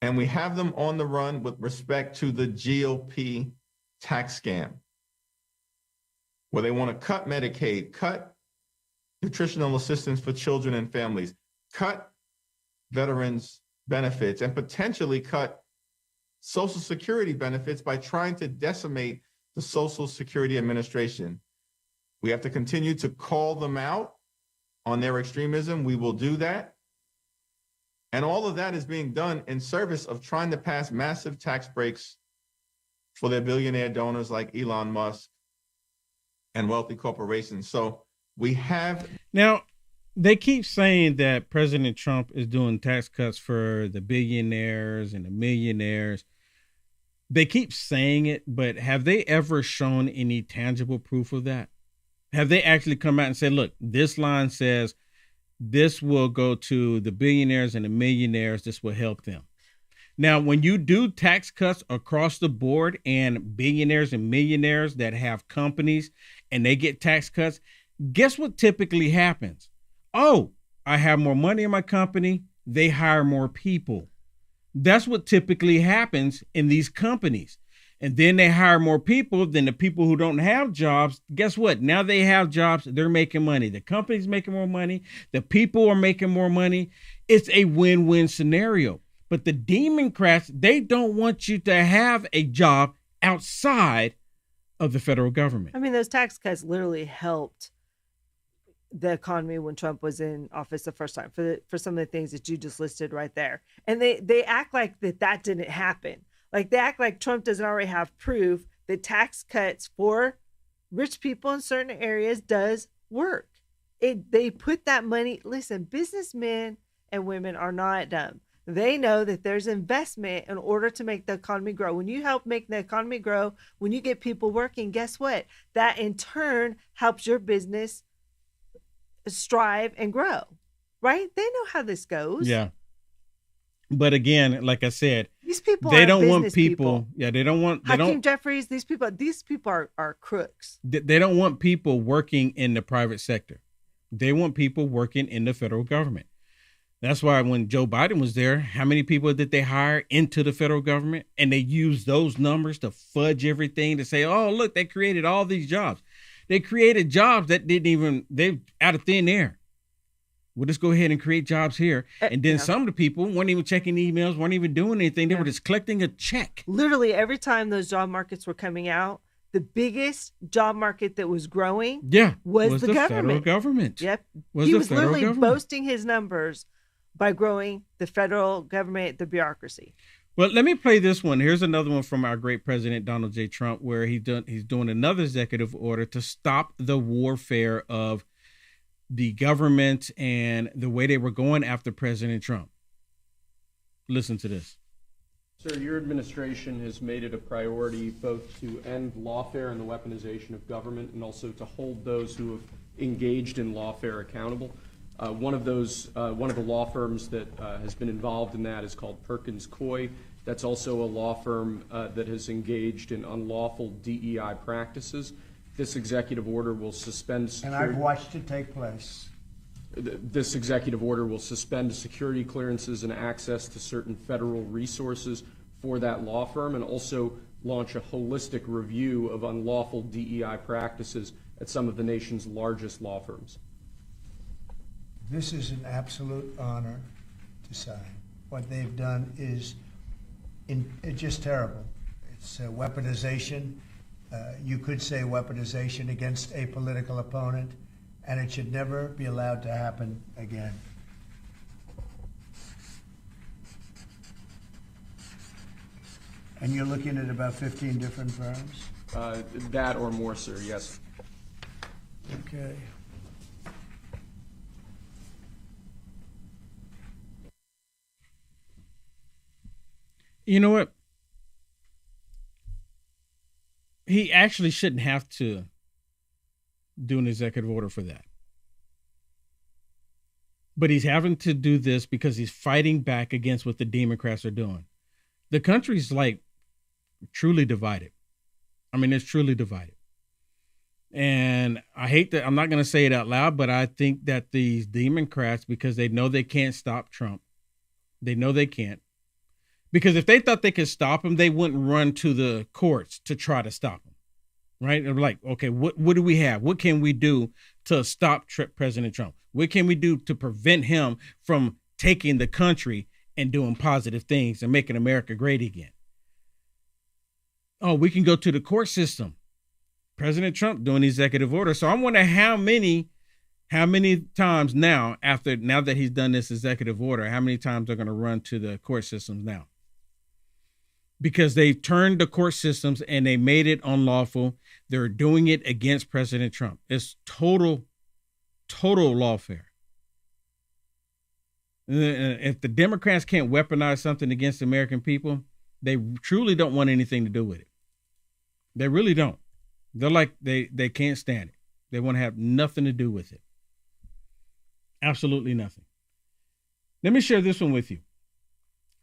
And we have them on the run with respect to the GOP tax scam, where they want to cut Medicaid, cut nutritional assistance for children and families, cut veterans benefits, and potentially cut Social Security benefits by trying to decimate the Social Security Administration. We have to continue to call them out on their extremism. We will do that. And all of that is being done in service of trying to pass massive tax breaks for their billionaire donors like Elon Musk and wealthy corporations. So we have... Now, they keep saying that President Trump is doing tax cuts for the billionaires and the millionaires. They keep saying it, but have they ever shown any tangible proof of that? Have they actually come out and said, look, this line says this will go to the billionaires and the millionaires. This will help them. Now, when you do tax cuts across the board and billionaires and millionaires that have companies and they get tax cuts, guess what typically happens? Oh, I have more money in my company. They hire more people. That's what typically happens in these companies. And then they hire more people than the people who don't have jobs. Guess what? Now they have jobs. They're making money. The company's making more money. The people are making more money. It's a win-win scenario. But the Democrats, they don't want you to have a job outside of the federal government. I mean, those tax cuts literally helped the economy when Trump was in office the first time for some of the things that you just listed right there. And they act like that didn't happen. Like they act like Trump doesn't already have proof that tax cuts for rich people in certain areas does work. They put that money. Listen, businessmen and women are not dumb. They know that there's investment in order to make the economy grow. When you help make the economy grow, when you get people working, guess what? That in turn helps your business strive and grow, right? They know how this goes. Yeah. But again, like I said, these people they don't want people. Yeah, they don't want Hakeem Jeffries. These people are crooks. They don't want people working in the private sector. They want people working in the federal government. That's why when Joe Biden was there, how many people did they hire into the federal government? And they used those numbers to fudge everything to say, oh, look, they created all these jobs. They created jobs that they out of thin air. We'll just go ahead and create jobs here. And then some of the people weren't even checking emails, weren't even doing anything. They were just collecting a check. Literally every time those job markets were coming out, the biggest job market that was growing was the government. Federal government. Yep. He was literally boasting his numbers by growing the federal government, the bureaucracy. Well, let me play this one. Here's another one from our great president, Donald J. Trump, where he's doing another executive order to stop the warfare of the government and the way they were going after President Trump. Listen to this. Sir, your administration has made it a priority both to end lawfare and the weaponization of government and also to hold those who have engaged in lawfare accountable. One of the law firms that has been involved in that is called Perkins Coie. That's also a law firm that has engaged in unlawful DEI practices. This executive order will suspend security. And I've watched it take place. This executive order will suspend security clearances and access to certain federal resources for that law firm and also launch a holistic review of unlawful DEI practices at some of the nation's largest law firms. This is an absolute honor to sign. What they've done is it's just terrible. It's weaponization. You could say weaponization against a political opponent, and it should never be allowed to happen again. And you're looking at about 15 different firms? That or more, sir, yes. Okay. You know what? He actually shouldn't have to do an executive order for that. But he's having to do this because he's fighting back against what the Democrats are doing. The country's like truly divided. I mean, it's truly divided. And I hate that I'm not going to say it out loud, but I think that these Democrats, because they know they can't stop Trump, they know they can't. Because if they thought they could stop him, they wouldn't run to the courts to try to stop him. Right? They're like, okay, what do we have? What can we do to stop President Trump? What can we do to prevent him from taking the country and doing positive things and making America great again? Oh, we can go to the court system. President Trump doing executive order. So I wonder how many times now that he's done this executive order, how many times they're going to run to the court systems now? Because they've turned the court systems and they made it unlawful. They're doing it against President Trump. It's total lawfare. If the Democrats can't weaponize something against the American people, they truly don't want anything to do with it. They really don't. They're like, they can't stand it. They want to have nothing to do with it. Absolutely nothing. Let me share this one with you.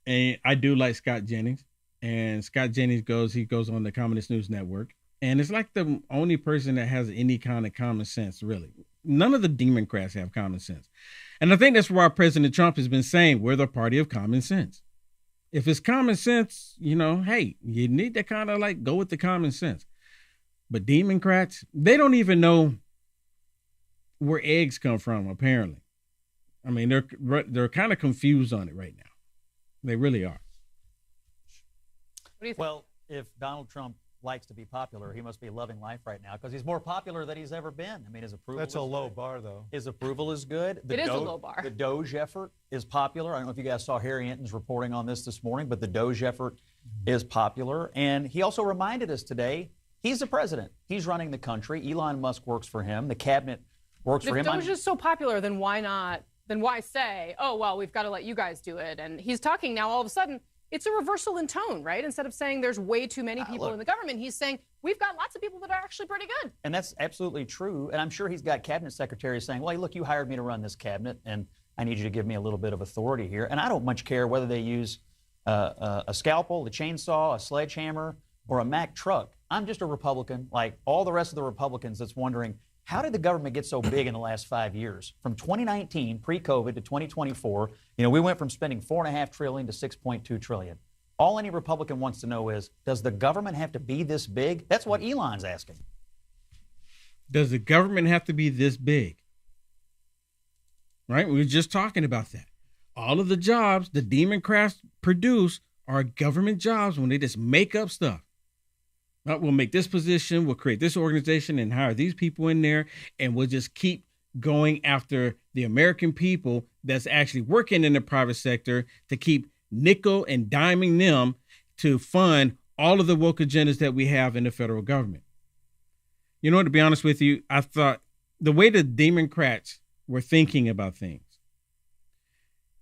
And I do like Scott Jennings. And Scott Jennings goes on the Communist News Network. And it's like the only person that has any kind of common sense, really. None of the Democrats have common sense. And I think that's why President Trump has been saying we're the party of common sense. If it's common sense, hey, you need to kind of like go with the common sense. But Democrats, they don't even know where eggs come from, apparently. I mean, they're kind of confused on it right now. They really are. What do you think? Well, if Donald Trump likes to be popular, he must be loving life right now because he's more popular than he's ever been. I mean, his approval That's a low bar, though. His approval is good. It is a low bar. The Doge effort is popular. I don't know if you guys saw Harry Enton's reporting on this morning, but the Doge effort is popular. And he also reminded us today, he's the president. He's running the country. Elon Musk works for him. The cabinet works for him. If Doge is so popular, then why not? Then why say, oh, well, we've got to let you guys do it? And he's talking now all of a sudden. It's a reversal in tone, right? Instead of saying there's way too many people in the government, he's saying we've got lots of people that are actually pretty good. And that's absolutely true. And I'm sure he's got cabinet secretaries saying, well, look, you hired me to run this cabinet, and I need you to give me a little bit of authority here. And I don't much care whether they use a scalpel, a chainsaw, a sledgehammer, or a Mack truck. I'm just a Republican, like all the rest of the Republicans, that's wondering, how did the government get so big in the last 5 years? From 2019, pre-COVID, to 2024, we went from spending $4.5 trillion to $6.2 trillion. All any Republican wants to know is, does the government have to be this big? That's what Elon's asking. Does the government have to be this big? Right? We were just talking about that. All of the jobs the Democrats produce are government jobs when they just make up stuff. We'll make this position, we'll create this organization and hire these people in there, and we'll just keep going after the American people that's actually working in the private sector to keep nickel and diming them to fund all of the woke agendas that we have in the federal government. You know what, to be honest with you, I thought the way the Democrats were thinking about things,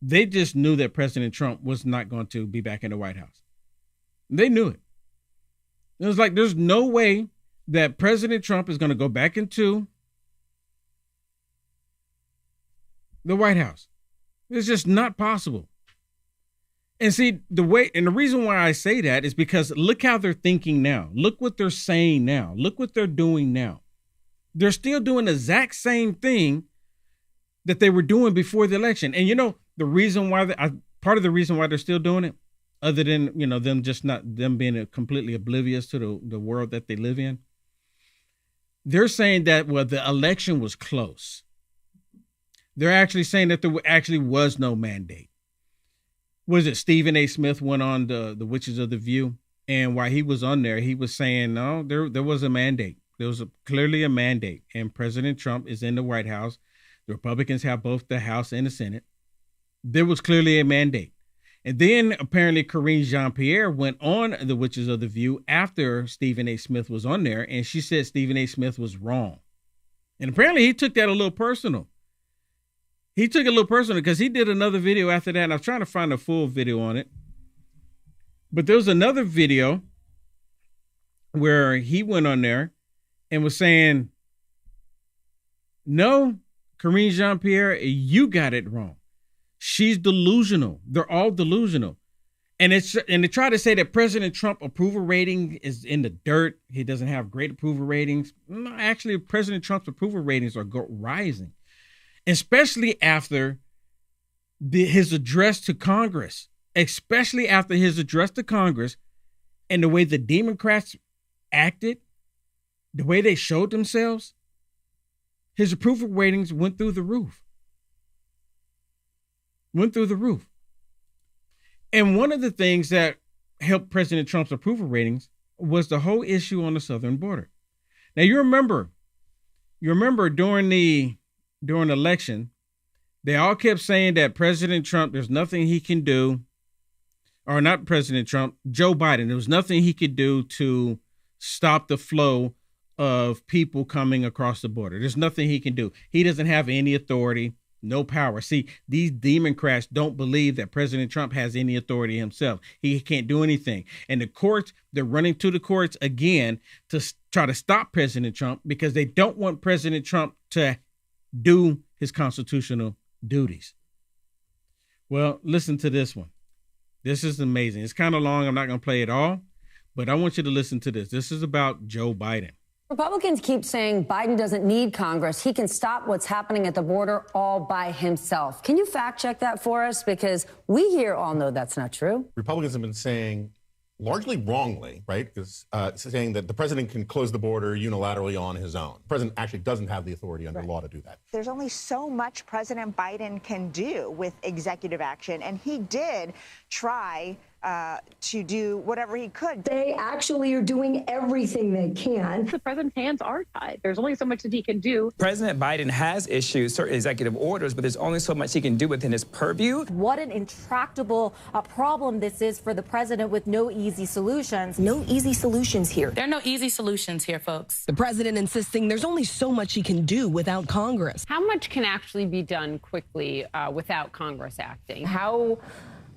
they just knew that President Trump was not going to be back in the White House. They knew it. It was like, there's no way that President Trump is going to go back into the White House. It's just not possible. And see, the reason why I say that is because look how they're thinking now. Look what they're saying now. Look what they're doing now. They're still doing the exact same thing that they were doing before the election. And the reason why, part of the reason why they're still doing it, other than, them being completely oblivious to the world that they live in. They're saying that, well, the election was close. They're actually saying that there actually was no mandate. was it Stephen A. Smith went on the Witches of the View, and while he was on there, he was saying, no, there was a mandate. There was clearly a mandate, and President Trump is in the White House. The Republicans have both the House and the Senate. There was clearly a mandate. And then apparently Karine Jean-Pierre went on the Witches of the View after Stephen A. Smith was on there, and she said Stephen A. Smith was wrong. And apparently he took that a little personal. He took it a little personal because he did another video after that, and I was trying to find a full video on it. But there was another video where he went on there and was saying, no, Karine Jean-Pierre, you got it wrong. She's delusional. They're all delusional. And they try to say that President Trump approval rating is in the dirt. He doesn't have great approval ratings. No, actually, President Trump's approval ratings are rising, especially after his address to Congress, and the way the Democrats acted, the way they showed themselves, his approval ratings went through the roof. And one of the things that helped President Trump's approval ratings was the whole issue on the southern border. Now, you remember during the election, they all kept saying that President Trump, there's nothing he can do, or not President Trump, Joe Biden, there was nothing he could do to stop the flow of people coming across the border. There's nothing he can do. He doesn't have any authority, no power. See, these Democrats don't believe that President Trump has any authority himself. He can't do anything. And the courts, they're running to the courts again to try to stop President Trump because they don't want President Trump to do his constitutional duties. Well, listen to this one. This is amazing. It's kind of long. I'm not going to play it all, but I want you to listen to this. This is about Joe Biden. Republicans keep saying Biden doesn't need Congress. He can stop what's happening at the border all by himself. Can you fact check that for us? Because we here all know that's not true. Republicans have been saying, largely wrongly, right, because saying that the president can close the border unilaterally on his own. The president actually doesn't have the authority under law to do that. There's only so much President Biden can do with executive action, and he did try to do whatever he could. They actually are doing everything they can. The president's hands are tied. There's only so much that he can do. President Biden has issued certain executive orders, but there's only so much he can do within his purview. What an intractable problem this is for the president with no easy solutions. No easy solutions here. There are no easy solutions here, folks. The president insisting there's only so much he can do without Congress. How much can actually be done quickly without Congress acting? How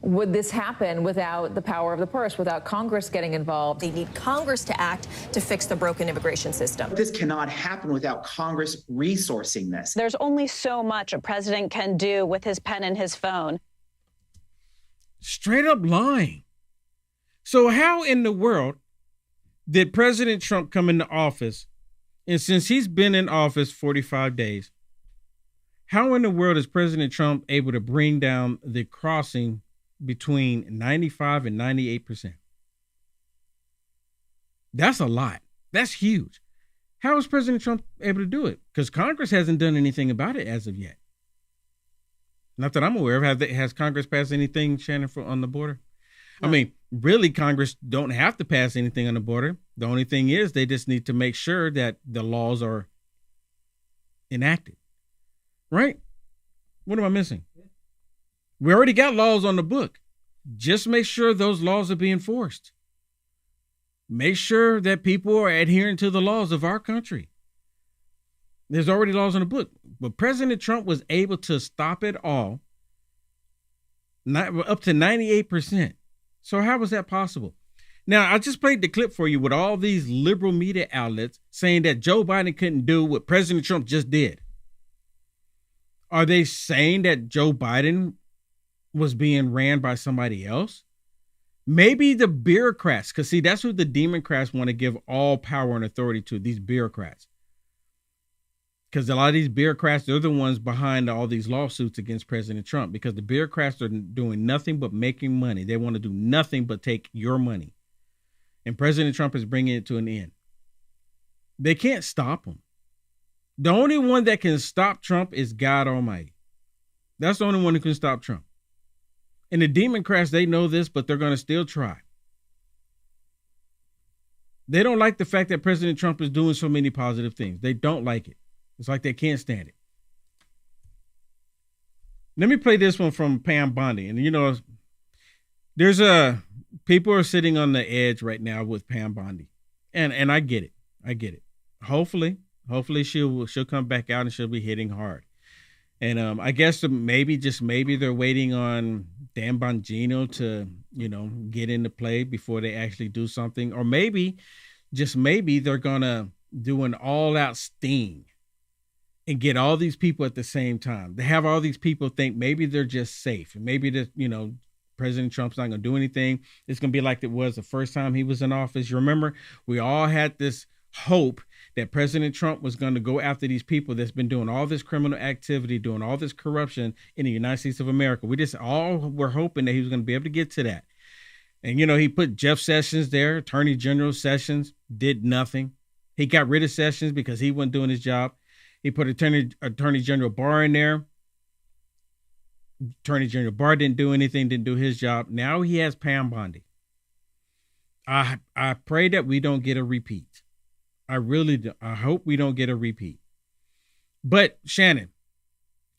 would this happen without the power of the purse, without Congress getting involved? They need Congress to act to fix the broken immigration system. This cannot happen without Congress resourcing this. There's only so much a president can do with his pen and his phone. Straight up lying. So how in the world did President Trump come into office? And since he's been in office 45 days, how in the world is President Trump able to bring down the crossing between 95 and 98%? That's a lot. That's huge. How is President Trump able to do it? Because Congress hasn't done anything about it as of yet. Not that I'm aware of. Has Congress passed anything, Shannon, on the border? No. I mean, really, Congress don't have to pass anything on the border. The only thing is they just need to make sure that the laws are enacted. Right? What am I missing? We already got laws on the book. Just make sure those laws are being enforced. Make sure that people are adhering to the laws of our country. There's already laws on the book. But President Trump was able to stop it all, up to 98%. So how was that possible? Now, I just played the clip for you with all these liberal media outlets saying that Joe Biden couldn't do what President Trump just did. Are they saying that Joe Biden was being ran by somebody else? Maybe the bureaucrats, because see, that's who the Democrats want to give all power and authority to, these bureaucrats. Because a lot of these bureaucrats, they're the ones behind all these lawsuits against President Trump, because the bureaucrats are doing nothing but making money. They want to do nothing but take your money. And President Trump is bringing it to an end. They can't stop him. The only one that can stop Trump is God Almighty. That's the only one who can stop Trump. And the Democrats, they know this, but they're going to still try. They don't like the fact that President Trump is doing so many positive things. They don't like it. It's like they can't stand it. Let me play this one from Pam Bondi. And, you know, there's people are sitting on the edge right now with Pam Bondi. And I get it. I get it. Hopefully she'll come back out and she'll be hitting hard. And I guess maybe, just maybe, they're waiting on Dan Bongino to, you know, get into play before they actually do something. Or maybe, just maybe, they're going to do an all-out sting and get all these people at the same time. They have all these people think maybe they're just safe. And maybe, you know, President Trump's not going to do anything. It's going to be like it was the first time he was in office. You remember, we all had this hope that President Trump was going to go after these people that's been doing all this criminal activity, doing all this corruption in the United States of America. We just all were hoping that he was going to be able to get to that. And, you know, he put Jeff Sessions there, Attorney General Sessions, did nothing. He got rid of Sessions because he wasn't doing his job. He put Attorney General Barr in there. Attorney General Barr didn't do anything, didn't do his job. Now he has Pam Bondi. I pray that we don't get a repeat. I really do. I hope we don't get a repeat. But Shannon,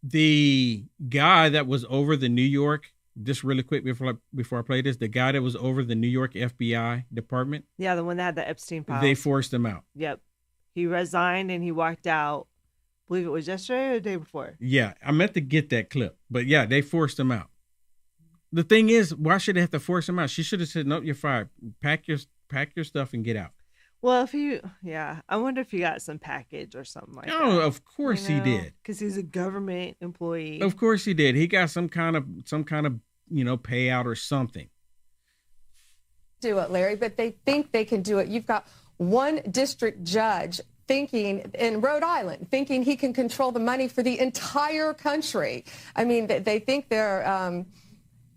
the guy that was over the New York, just really quick before I play this, the guy that was over the New York FBI department. Yeah, the one that had the Epstein files. They forced him out. Yep. He resigned and he walked out. I believe it was yesterday or the day before. Yeah, I meant to get that clip. But yeah, they forced him out. The thing is, why should they have to force him out? She should have said, nope, you're fired. Pack your stuff and get out. Well, I wonder if he got some package or something like that. Oh, of course he did. Because he's a government employee. Of course he did. He got some kind of, you know, payout or something. Do it, Larry, but they think they can do it. You've got one district judge thinking in Rhode Island, thinking he can control the money for the entire country. I mean, they think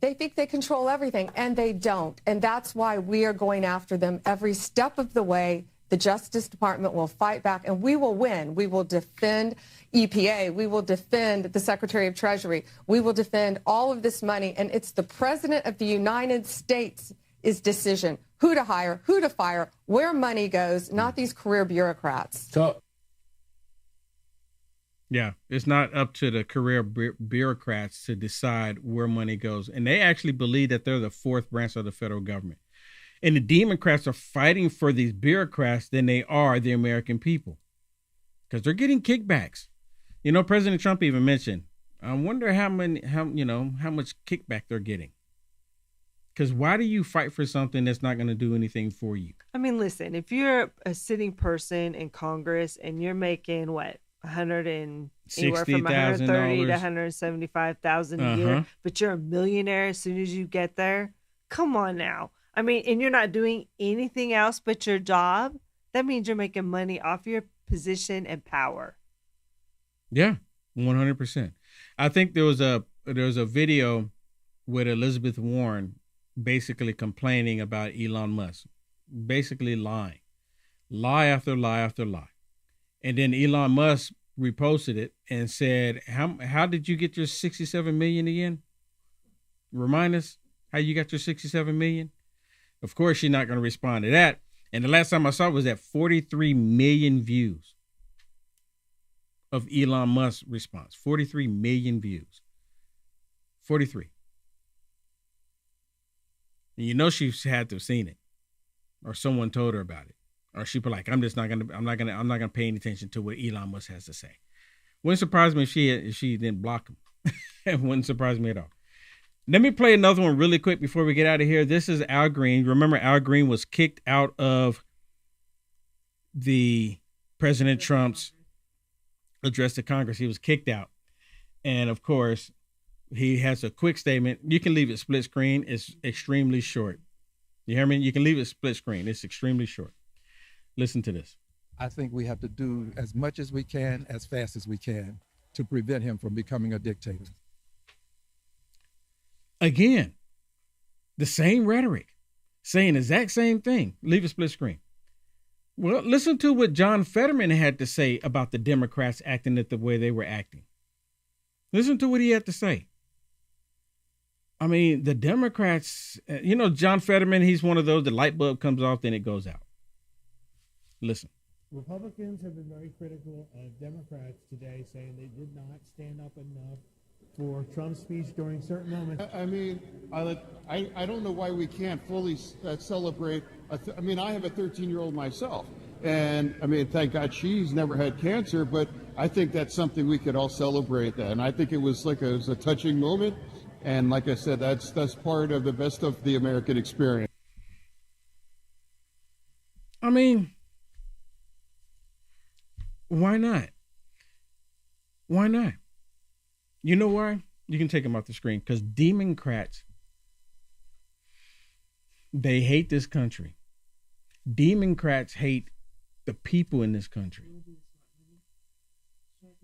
they think they control everything, and they don't. And that's why we are going after them every step of the way. The Justice Department will fight back, and we will win. We will defend EPA. We will defend the Secretary of Treasury. We will defend all of this money. And it's the President of the United States' decision who to hire, who to fire, where money goes, not these career bureaucrats. Yeah, it's not up to the career bureaucrats to decide where money goes. And they actually believe that they're the fourth branch of the federal government. And the Democrats are fighting for these bureaucrats than they are the American people, because they're getting kickbacks. You know, President Trump even mentioned, I wonder how much kickback they're getting. Because why do you fight for something that's not going to do anything for you? I mean, listen, if you're a sitting person in Congress and you're making what? Anywhere from $130,000 to $175,000 a year, but you're a millionaire as soon as you get there. Come on now. I mean, and you're not doing anything else but your job. That means you're making money off your position and power. Yeah, 100%. I think there was a video with Elizabeth Warren basically complaining about Elon Musk, basically lying, lie after lie after lie. And then Elon Musk reposted it and said, how did you get your 67 million again? Remind us how you got your 67 million. Of course, she's not going to respond to that. And the last time I saw it was at 43 million views of Elon Musk's response. 43 million views. 43. And you know she had to have seen it, or someone told her about it. Or she'd be like, I'm not gonna pay any attention to what Elon Musk has to say. Wouldn't surprise me if she didn't block him. It wouldn't surprise me at all. Let me play another one really quick before we get out of here. This is Al Green. Remember, Al Green was kicked out of the President Trump's address to Congress. He was kicked out. And of course, he has a quick statement. You can leave it split screen. It's extremely short. You hear me? You can leave it split screen. It's extremely short. Listen to this. I think we have to do as much as we can, as fast as we can, to prevent him from becoming a dictator. Again, the same rhetoric, saying the exact same thing. Leave it split screen. Well, listen to what John Fetterman had to say about the Democrats acting the way they were acting. Listen to what he had to say. I mean, the Democrats, you know, John Fetterman, he's one of those, the light bulb comes off, then it goes out. Listen. Republicans have been very critical of Democrats today, saying they did not stand up enough for Trump's speech during certain moments. I mean, I don't know why we can't fully celebrate. I mean, I have a 13-year-old myself, and I mean, thank God she's never had cancer, but I think that's something we could all celebrate that. And I think it was a touching moment. And like I said, that's part of the best of the American experience. I mean, why not? Why not? You know why? You can take them off the screen. Because Democrats, they hate this country. Democrats hate the people in this country.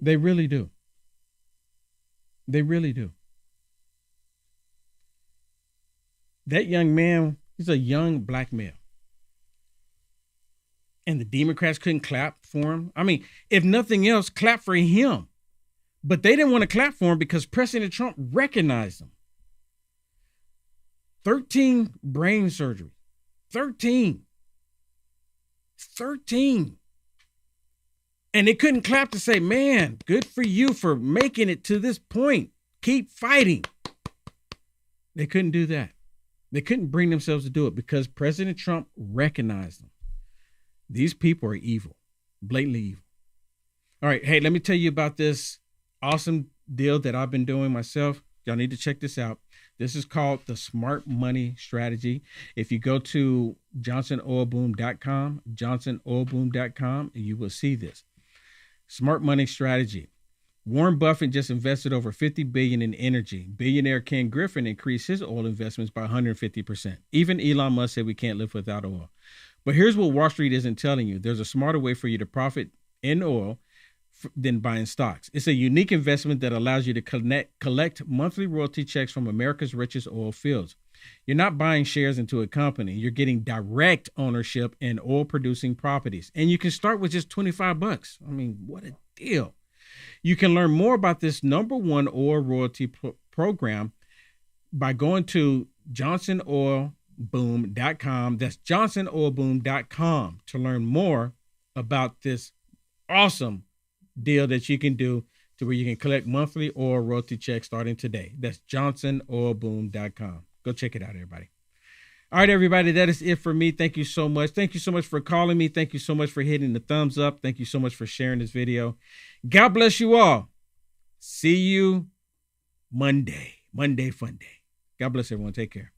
They really do. They really do. That young man, he's a young black male. And the Democrats couldn't clap for him. I mean, if nothing else, clap for him. But they didn't want to clap for him because President Trump recognized him. 13 brain surgery. 13. And they couldn't clap to say, man, good for you for making it to this point. Keep fighting. They couldn't do that. They couldn't bring themselves to do it because President Trump recognized them. These people are evil, blatantly evil. All right. Hey, let me tell you about this awesome deal that I've been doing myself. Y'all need to check this out. This is called the Smart Money Strategy. If you go to JohnsonOilBoom.com, you will see this. Smart Money Strategy. Warren Buffett just invested over $50 billion in energy. Billionaire Ken Griffin increased his oil investments by 150%. Even Elon Musk said we can't live without oil. But here's what Wall Street isn't telling you. There's a smarter way for you to profit in oil than buying stocks. It's a unique investment that allows you to collect monthly royalty checks from America's richest oil fields. You're not buying shares into a company. You're getting direct ownership in oil producing properties. And you can start with just $25. I mean, what a deal. You can learn more about this #1 oil royalty program by going to JohnsonOilBoom.com. That's JohnsonOilBoom.com to learn more about this awesome deal that you can do to where you can collect monthly oil royalty checks starting today. That's JohnsonOilBoom.com. Go check it out, everybody. All right, everybody, that is it for me. Thank you so much. Thank you so much for calling me. Thank you so much for hitting the thumbs up. Thank you so much for sharing this video. God bless you all. See you Monday. Monday Fun Day. God bless everyone. Take care.